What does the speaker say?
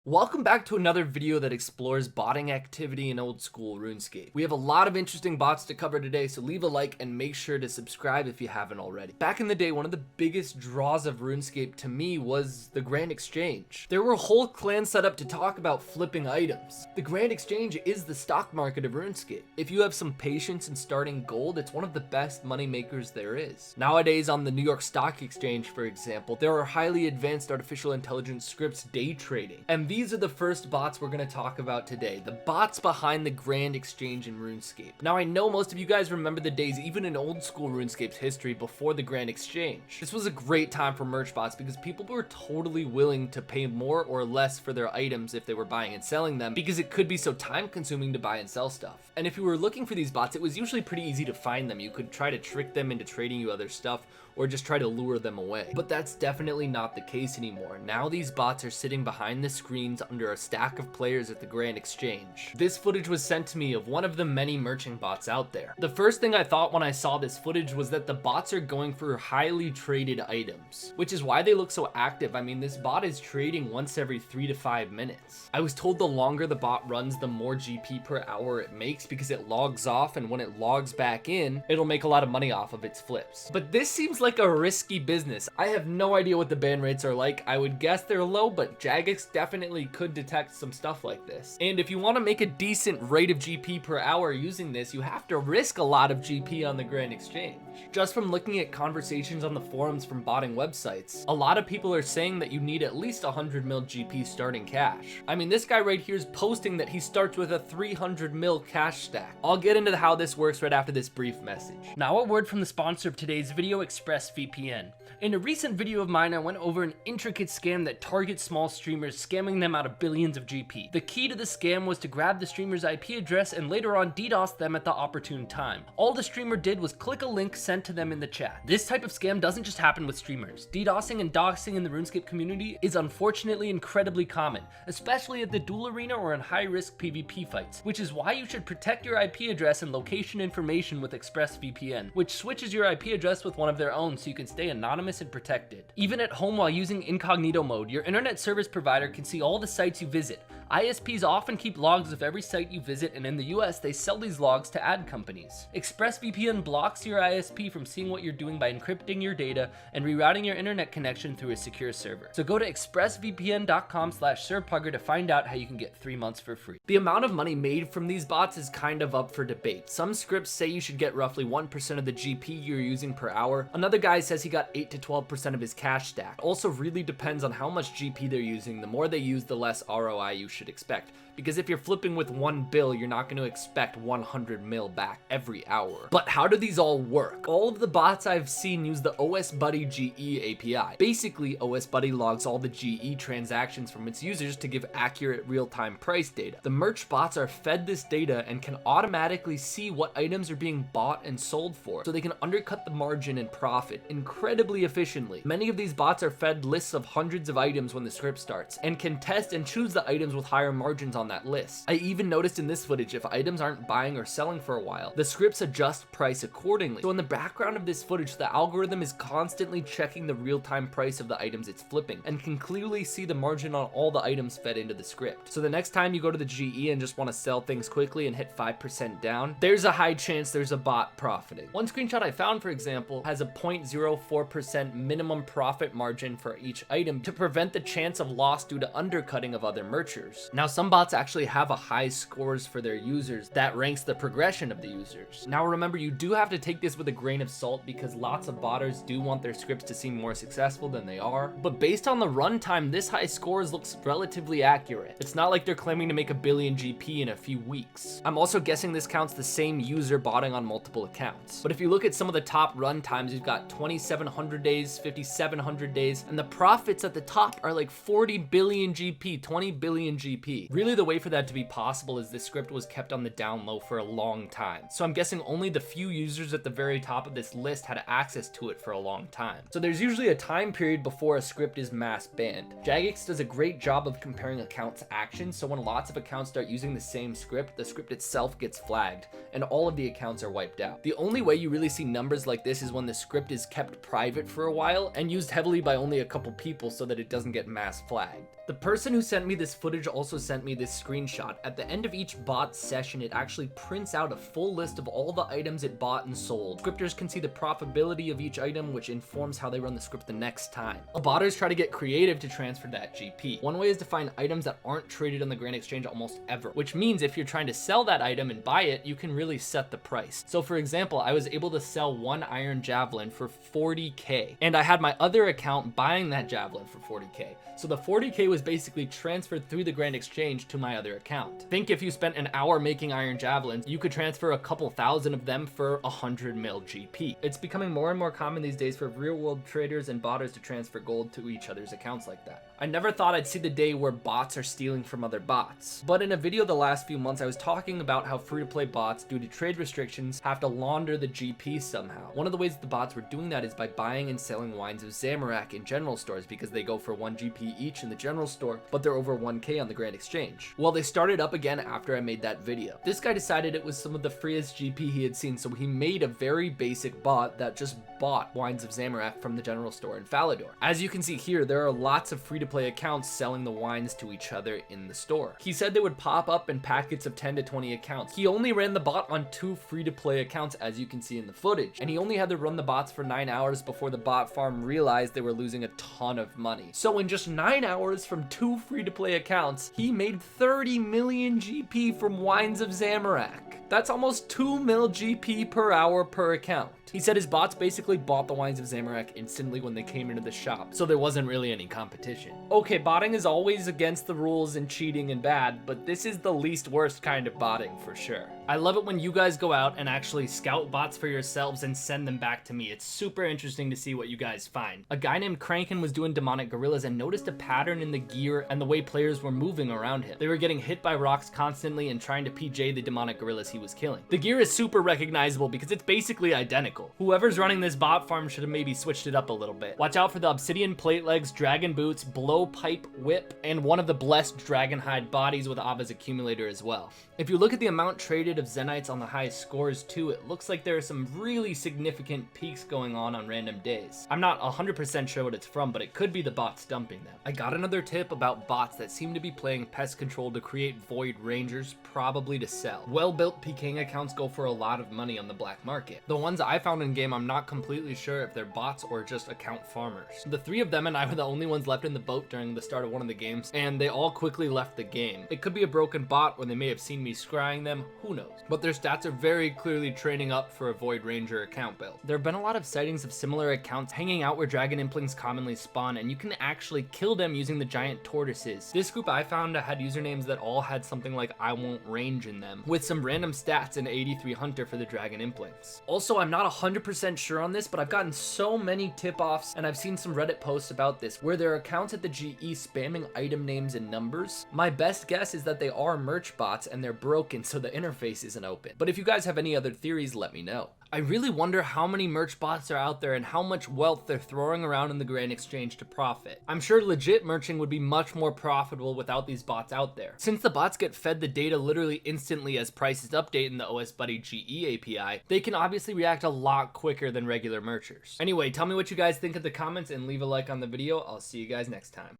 Welcome back to another video that explores botting activity in old school RuneScape. We have a lot of interesting bots to cover today, so leave a like and make sure to subscribe if you haven't already. Back in the day, one of the biggest draws of RuneScape to me was the Grand Exchange. There were whole clans set up to talk about flipping items. The Grand Exchange is the stock market of RuneScape. If you have some patience in starting gold, it's one of the best money makers there is. Nowadays on the New York Stock Exchange, for example, there are highly advanced artificial intelligence scripts day trading. And these are the first bots we're going to talk about today, the bots behind the Grand Exchange in RuneScape. Now I know most of you guys remember the days even in old school RuneScape's history before the Grand Exchange. This was a great time for merch bots because people were totally willing to pay more or less for their items if they were buying and selling them, because it could be so time consuming to buy and sell stuff. And if you were looking for these bots, it was usually pretty easy to find them. You could try to trick them into trading you other stuff or just try to lure them away. But that's definitely not the case anymore. Now these bots are sitting behind the screens under a stack of players at the Grand Exchange. This footage was sent to me of one of the many merchant bots out there. The first thing I thought when I saw this footage was that the bots are going for highly traded items, which is why they look so active. I mean, this bot is trading once every 3 to 5 minutes. I was told the longer the bot runs, the more GP per hour it makes because it logs off, and when it logs back in, it'll make a lot of money off of its flips. But this seems like a risky business. I have no idea what the ban rates are like. I would guess they're low, but Jagex definitely could detect some stuff like this. And if you want to make a decent rate of GP per hour using this, you have to risk a lot of GP on the Grand Exchange. Just from looking at conversations on the forums from botting websites, a lot of people are saying that you need at least 100 mil GP starting cash. I mean, this guy right here is posting that he starts with a 300 mil cash stack. I'll get into how this works right after this brief message. Now a word from the sponsor of today's video, ExpressVPN. In a recent video of mine, I went over an intricate scam that targets small streamers, scamming them out of billions of GP. The key to the scam was to grab the streamer's IP address and later on DDoS them at the opportune time. All the streamer did was click a link sent to them in the chat. This type of scam doesn't just happen with streamers. DDoSing and doxing in the RuneScape community is unfortunately incredibly common, especially at the duel arena or in high-risk PvP fights, which is why you should protect your IP address and location information with ExpressVPN, which switches your IP address with one of their own so you can stay anonymous and protected. Even at home while using incognito mode, your internet service provider can see all the sites you visit. ISPs often keep logs of every site you visit, and in the US, they sell these logs to ad companies. ExpressVPN blocks your ISP from seeing what you're doing by encrypting your data and rerouting your internet connection through a secure server. So go to expressvpn.com/sirpugger to find out how you can get 3 months for free. The amount of money made from these bots is kind of up for debate. Some scripts say you should get roughly 1% of the GP you're using per hour. Another guy says he got 8 to 12% of his cash stack. Also really depends on how much GP they're using. The more they use, the less ROI you should expect. Because if you're flipping with 1 bill, you're not going to expect 100 mil back every hour. But how do these all work? All of the bots I've seen use the OSBuddy GE API. Basically, OSBuddy logs all the GE transactions from its users to give accurate real-time price data. The merch bots are fed this data and can automatically see what items are being bought and sold for, so they can undercut the margin and profit incredibly efficiently. Many of these bots are fed lists of hundreds of items when the script starts, and can test and choose the items with higher margins on that list. I even noticed in this footage, if items aren't buying or selling for a while, the scripts adjust price accordingly. So in the background of this footage, the algorithm is constantly checking the real-time price of the items it's flipping and can clearly see the margin on all the items fed into the script. So the next time you go to the GE and just want to sell things quickly and hit 5% down, there's a high chance there's a bot profiting. One screenshot I found, for example, has a 0.04% minimum profit margin for each item to prevent the chance of loss due to undercutting of other merchers. Now some bots actually have a high scores for their users that ranks the progression of the users. Now remember, you do have to take this with a grain of salt because lots of botters do want their scripts to seem more successful than they are, but based on the runtime, this high scores looks relatively accurate. It's not like they're claiming to make a billion GP in a few weeks. I'm also guessing this counts the same user botting on multiple accounts. But if you look at some of the top run times, you've got 2,700 days, 5,700 days, and the profits at the top are like 40 billion GP, 20 billion GP. Really, the way for that to be possible is this script was kept on the down low for a long time. So I'm guessing only the few users at the very top of this list had access to it for a long time. So there's usually a time period before a script is mass banned. Jagex does a great job of comparing accounts' actions, so when lots of accounts start using the same script, the script itself gets flagged, and all of the accounts are wiped out. The only way you really see numbers like this is when the script script is kept private for a while and used heavily by only a couple people so that it doesn't get mass flagged. The person who sent me this footage also sent me this screenshot. At the end of each bot session, it actually prints out a full list of all the items it bought and sold. Scripters can see the profitability of each item, which informs how they run the script the next time. Botters try to get creative to transfer that GP. One way is to find items that aren't traded on the Grand Exchange almost ever, which means if you're trying to sell that item and buy it, you can really set the price. So for example, I was able to sell one iron javelin for 40k, and I had my other account buying that javelin for 40k. So the 40k was basically transferred through the Grand Exchange to my other account. Think if you spent an hour making iron javelins, you could transfer a couple thousand of them for 100 mil GP. It's becoming more and more common these days for real world traders and botters to transfer gold to each other's accounts like that. I never thought I'd see the day where bots are stealing from other bots. But in a video the last few months, I was talking about how free-to-play bots, due to trade restrictions, have to launder the GP somehow. One of the ways the bots were doing that is by buying and selling wines of Zamorak in general stores, because they go for 1 GP each in the general store, but they're over 1k on the Grand Exchange. Well, they started up again after I made that video. This guy decided it was some of the freest GP he had seen, so he made a very basic bot that just bought wines of Zamorak from the general store in Falador. As you can see here, there are lots of free-to-play accounts selling the wines to each other in the store. He said they would pop up in packets of 10 to 20 accounts. He only ran the bot on 2 free-to-play accounts, as you can see in the footage, and he only had to run the bots for 9 hours before the bot farm realized they were losing a ton of money. So in just 9 hours from 2 free-to-play accounts, he made 30 million GP from wines of Zamorak. That's almost 2 mil GP per hour per account. He said his bots basically bought the wines of Zamorak instantly when they came into the shop, so there wasn't really any competition. Okay, botting is always against the rules and cheating and bad, but this is the least worst kind of botting for sure. I love it when you guys go out and actually scout bots for yourselves and send them back to me. It's super interesting to see what you guys find. A guy named Kranken was doing demonic gorillas and noticed a pattern in the gear and the way players were moving around him. They were getting hit by rocks constantly and trying to PJ the demonic gorillas he was killing. The gear is super recognizable because it's basically identical. Whoever's running this bot farm should have maybe switched it up a little bit. Watch out for the obsidian plate legs, dragon boots, blowpipe whip, and one of the blessed dragonhide bodies with Ava's accumulator as well. If you look at the amount traded of Zenites on the highest scores too, it looks like there are some really significant peaks going on random days. I'm not 100% sure what it's from, but it could be the bots dumping them. I got another tip about bots that seem to be playing pest control to create void rangers, probably to sell. Well-built PKing accounts go for a lot of money on the black market. The ones I found in game, I'm not completely sure if they're bots or just account farmers. The 3 of them and I were the only ones left in the boat during the start of one of the games, and they all quickly left the game. It could be a broken bot, or they may have seen me scrying them, who knows. But their stats are very clearly training up for a Void Ranger account build. There have been a lot of sightings of similar accounts hanging out where dragon implings commonly spawn, and you can actually kill them using the giant tortoises. This group I found had usernames that all had something like I won't range in them, with some random stats and 83 hunter for the dragon implings. Also, I'm not 100% sure on this, but I've gotten so many tip-offs, and I've seen some Reddit posts about this, where there are accounts at the GE spamming item names and numbers. My best guess is that they are merch bots and they're broken, so the interface isn't open. But if you guys have any other theories, let me know. I really wonder how many merch bots are out there and how much wealth they're throwing around in the Grand Exchange to profit. I'm sure legit merching would be much more profitable without these bots out there. Since the bots get fed the data literally instantly as prices update in the OS Buddy GE API, they can obviously react a lot quicker than regular merchers. Anyway, tell me what you guys think in the comments and leave a like on the video. I'll see you guys next time.